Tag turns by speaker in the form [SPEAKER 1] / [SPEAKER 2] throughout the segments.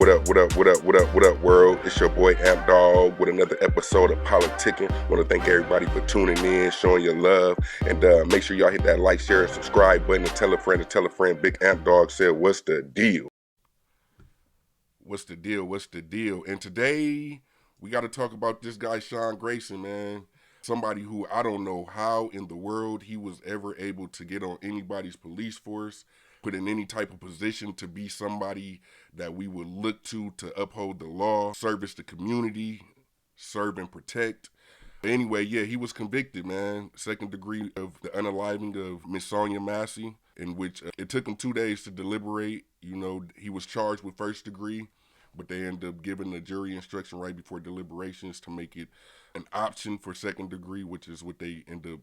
[SPEAKER 1] What up, world? It's your boy Amp Dog with another episode of Politickin. Want to thank everybody for tuning in, showing your love, and make sure y'all hit that like, share, and subscribe button and tell a friend to tell a friend. Big Amp Dog said, "What's the deal? What's the deal? What's the deal?" And today we got to talk about this guy, Grayson, man. Somebody who I don't know how in the world he was ever able to get on anybody's police force, put in any type of position to be somebody that we would look to uphold the law, service the community, serve and protect. Anyway, yeah, he was convicted, man. Second degree of the unaliving of Miss Sonya Massey, in which it took him 2 days to deliberate. You know, he was charged with first degree, but they ended up giving the jury instruction right before deliberations to make it an option for second degree, which is what they end up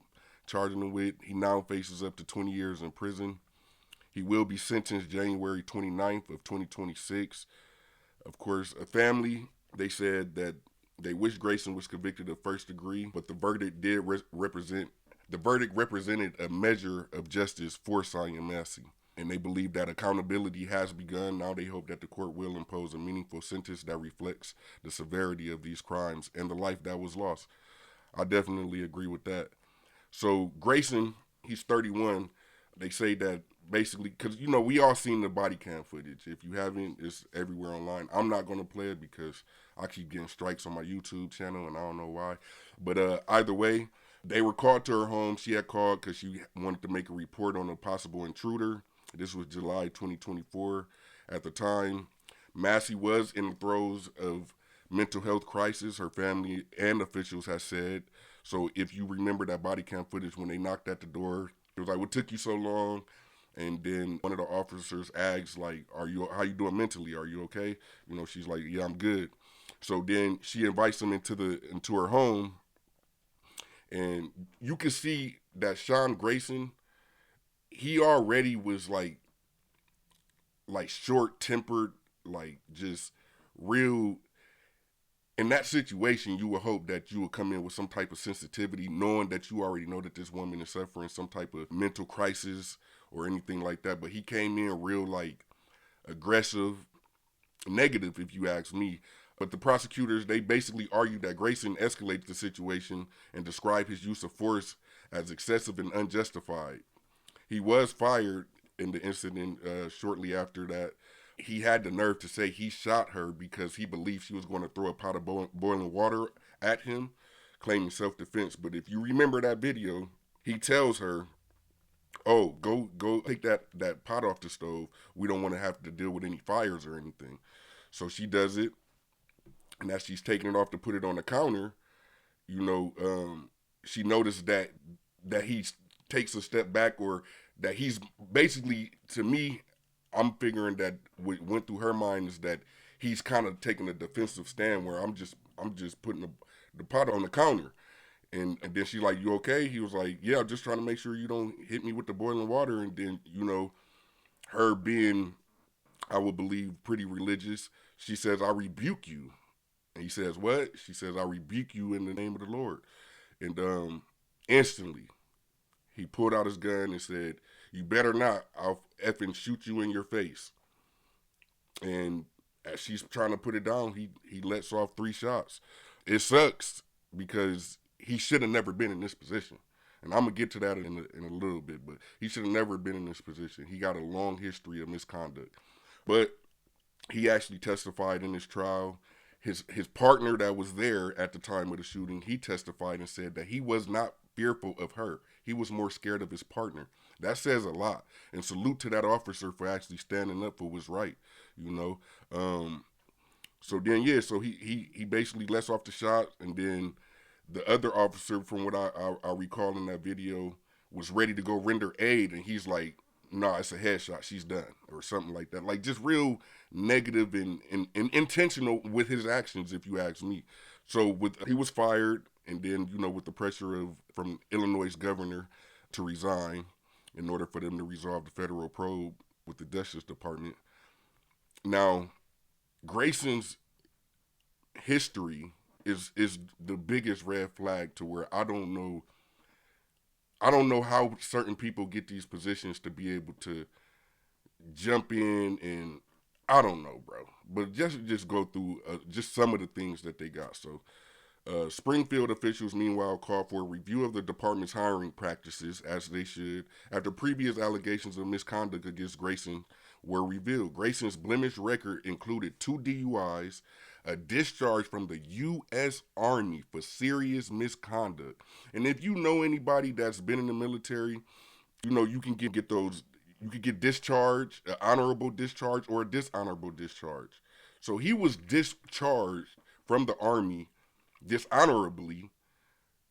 [SPEAKER 1] charging him with. He now faces up to 20 years in prison. He will be sentenced January 29th of 2026. Of course, a family, they said that they wish Grayson was convicted of first degree, but the verdict represented a measure of justice for Sonya Massey. And they believe that accountability has begun. Now they hope that the court will impose a meaningful sentence that reflects the severity of these crimes and the life that was lost. I definitely agree with that. So Grayson, he's 31. They say that basically, because, you know, we all seen the body cam footage. If you haven't, it's everywhere online. I'm not going to play it because I keep getting strikes on my YouTube channel, and I don't know why. But either way, they were called to her home. She had called because she wanted to make a report on a possible intruder. This was July 2024. At the time, Massey was in the throes of mental health crisis, her family and officials have said. So if you remember that body cam footage when they knocked at the door, it was like, "What took you so long?" And then one of the officers asks, like, how you doing mentally? Are you okay? You know, she's like, "Yeah, I'm good." So then she invites him into her home, and you can see that Grayson, he already was like short tempered, like just real. In that situation, you would hope that you would come in with some type of sensitivity, knowing that you already know that this woman is suffering some type of mental crisis or anything like that. But he came in real like aggressive, negative, if you ask me. But the prosecutors, they basically argued that Grayson escalated the situation and described his use of force as excessive and unjustified. He was fired in the incident shortly after that. He had the nerve to say he shot her because he believed she was going to throw a pot of boiling water at him, claiming self-defense. But if you remember that video, he tells her, "Oh, go take that pot off the stove. We don't want to have to deal with any fires or anything." So she does it, and as she's taking it off to put it on the counter, you know, she noticed that he takes a step back, or that he's basically, to me, I'm figuring that what went through her mind is that he's kind of taking a defensive stand where I'm just putting the pot on the counter. And then she's like, "You okay?" He was like, "Yeah, I'm just trying to make sure you don't hit me with the boiling water." And then, you know, her being, I would believe, pretty religious, she says, "I rebuke you." And he says, "What?" She says, "I rebuke you in the name of the Lord." And instantly, he pulled out his gun and said, "You better not. I'll effing shoot you in your face." And as she's trying to put it down, he lets off 3 shots. It sucks because he should have never been in this position. And I'm going to get to that in a little bit, but he should have never been in this position. He got a long history of misconduct. But he actually testified in his trial. His partner that was there at the time of the shooting, he testified and said that he was not fearful of her. He was more scared of his partner. That says a lot. And salute to that officer for actually standing up for what's right, you know. So then, yeah, so he basically lets off the shot, and then the other officer, from what I recall in that video, was ready to go render aid, and he's like, "Nah, it's a headshot. She's done," or something like that. Like, just real negative and intentional with his actions, if you ask me. So he was fired, and then, you know, with the pressure from Illinois' governor to resign in order for them to resolve the federal probe with the Justice Department. Now, Grayson's history is the biggest red flag, to where I don't know how certain people get these positions to be able to jump in, and I don't know, bro. But just go through just some of the things that they got. So Springfield officials, meanwhile, called for a review of the department's hiring practices, as they should, after previous allegations of misconduct against Grayson were revealed. Grayson's blemished record included 2 DUIs, a discharge from the U.S. Army for serious misconduct. And if you know anybody that's been in the military, you know you can get those. You could get discharged, an honorable discharge, or a dishonorable discharge. So he was discharged from the Army dishonorably,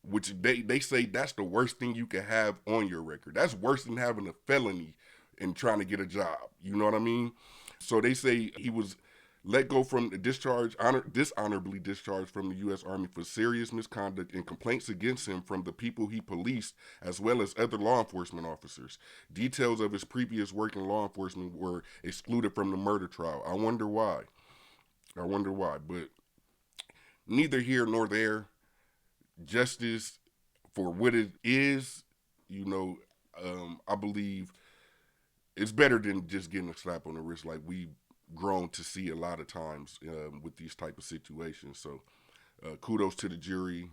[SPEAKER 1] which they say that's the worst thing you can have on your record. That's worse than having a felony and trying to get a job. You know what I mean? So they say he was let go from the dishonorably discharged from the U.S. Army for serious misconduct and complaints against him from the people he policed, as well as other law enforcement officers. Details of his previous work in law enforcement were excluded from the murder trial. I wonder why. But neither here nor there. Justice for what it is, you know, I believe it's better than just getting a slap on the wrist like we've grown to see a lot of times with these type of situations. So kudos to the jury,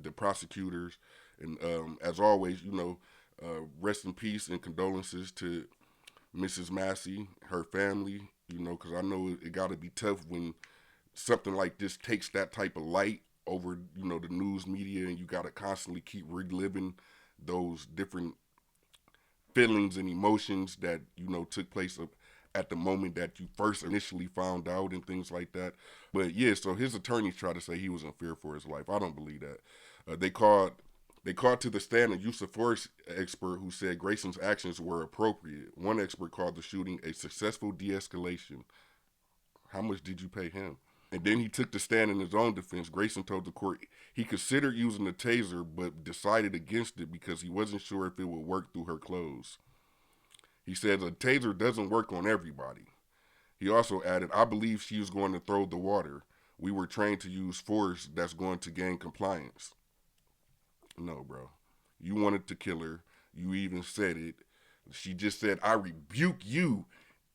[SPEAKER 1] the prosecutors, and as always, you know, rest in peace and condolences to Mrs. Massey, her family, you know, because I know it got to be tough when something like this takes that type of light over, you know, the news media, and you got to constantly keep reliving those different feelings and emotions that, you know, took place at the moment that you first initially found out and things like that. But yeah, so his attorneys tried to say he was in fear for his life. I don't believe that. They called to the stand a use of force expert who said Grayson's actions were appropriate. One expert called the shooting a successful de-escalation. How much did you pay him? And then he took the stand in his own defense. Grayson told the court he considered using the taser, but decided against it because he wasn't sure if it would work through her clothes. He said a taser doesn't work on everybody. He also added, I believe she was going to throw the water. We were trained to use force that's going to gain compliance. No, bro. You wanted to kill her. You even said it. She just said, I rebuke you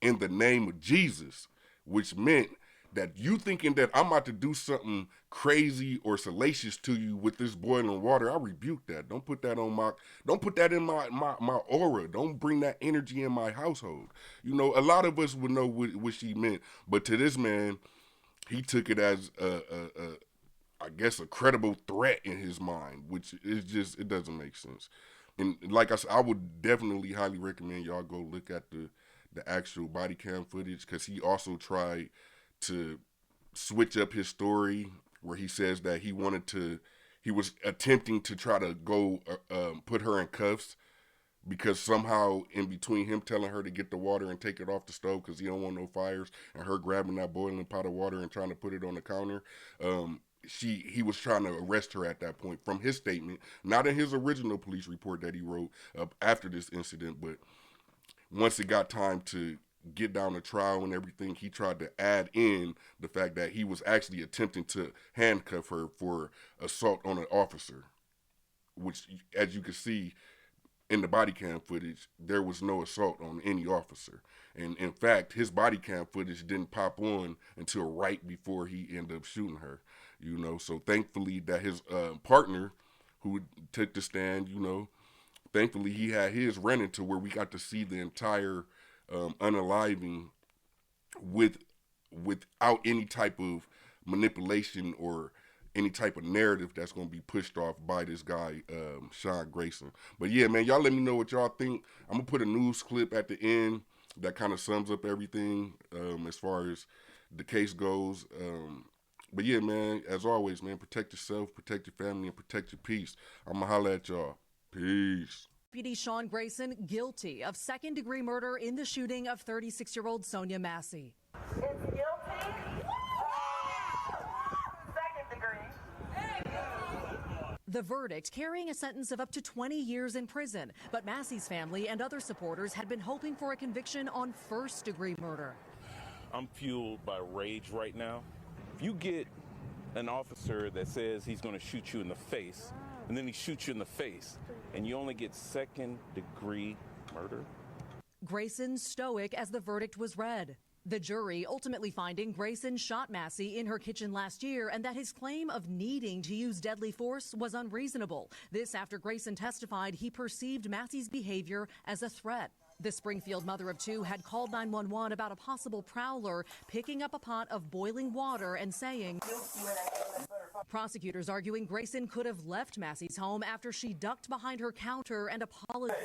[SPEAKER 1] in the name of Jesus, which meant that you thinking that I'm about to do something crazy or salacious to you with this boiling water, I rebuke that. Don't put that in my aura. Don't bring that energy in my household. You know, a lot of us would know what she meant, but to this man, he took it as I guess a credible threat in his mind, which is just, it doesn't make sense. And like I said, I would definitely highly recommend y'all go look at the actual body cam footage, because he also tried to switch up his story where he says that he was attempting to try to go put her in cuffs because somehow in between him telling her to get the water and take it off the stove because he don't want no fires, and her grabbing that boiling pot of water and trying to put it on the counter, he was trying to arrest her at that point from his statement, not in his original police report that he wrote after this incident, but once it got time to get down the trial and everything, he tried to add in the fact that he was actually attempting to handcuff her for assault on an officer, which, as you can see in the body cam footage, there was no assault on any officer. And in fact, his body cam footage didn't pop on until right before he ended up shooting her, you know. So thankfully that his partner who took the stand, you know, thankfully he had his running to where we got to see the entire unaliving without any type of manipulation or any type of narrative that's going to be pushed off by this guy, Sean Grayson. But yeah, man, y'all let me know what y'all think. I'm going to put a news clip at the end that kind of sums up everything as far as the case goes. But yeah, man, as always, man, protect yourself, protect your family, and protect your peace. I'm going to holler at y'all. Peace.
[SPEAKER 2] Deputy Sean Grayson guilty of second-degree murder in the shooting of 36-year-old Sonya Massey.
[SPEAKER 3] It's guilty. Second degree.
[SPEAKER 2] The verdict carrying a sentence of up to 20 years in prison, but Massey's family and other supporters had been hoping for a conviction on first-degree murder.
[SPEAKER 4] I'm fueled by rage right now. If you get an officer that says he's going to shoot you in the face, and then he shoots you in the face, and you only get second-degree murder?
[SPEAKER 2] Grayson stoic as the verdict was read. The jury ultimately finding Grayson shot Massey in her kitchen last year and that his claim of needing to use deadly force was unreasonable. This after Grayson testified he perceived Massey's behavior as a threat. The Springfield mother of two had called 911 about a possible prowler picking up a pot of boiling water and saying, prosecutors arguing Grayson could have left Massey's home after she ducked behind her counter and apologized.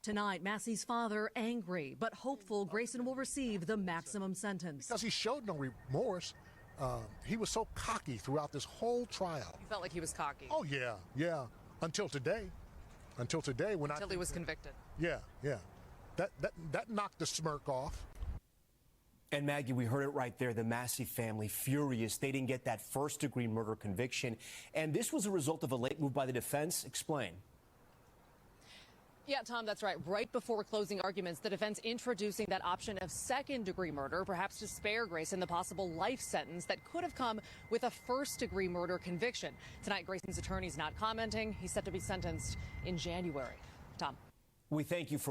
[SPEAKER 2] Tonight, Massey's father angry, but hopeful Grayson will receive the maximum sentence.
[SPEAKER 5] Because he showed no remorse. He was so cocky throughout this whole trial.
[SPEAKER 2] You felt like he was cocky?
[SPEAKER 5] Oh, yeah. Until today. Until
[SPEAKER 2] he was convicted.
[SPEAKER 5] Yeah. That knocked the smirk off.
[SPEAKER 6] And Maggie, we heard it right there. The Massey family furious. They didn't get that first-degree murder conviction. And this was a result of a late move by the defense. Explain.
[SPEAKER 2] Yeah, Tom, that's right. Right before closing arguments, the defense introducing that option of second-degree murder, perhaps to spare Grayson the possible life sentence that could have come with a first-degree murder conviction. Tonight, Grayson's attorney's not commenting. He's set to be sentenced in January. Tom.
[SPEAKER 6] We thank you for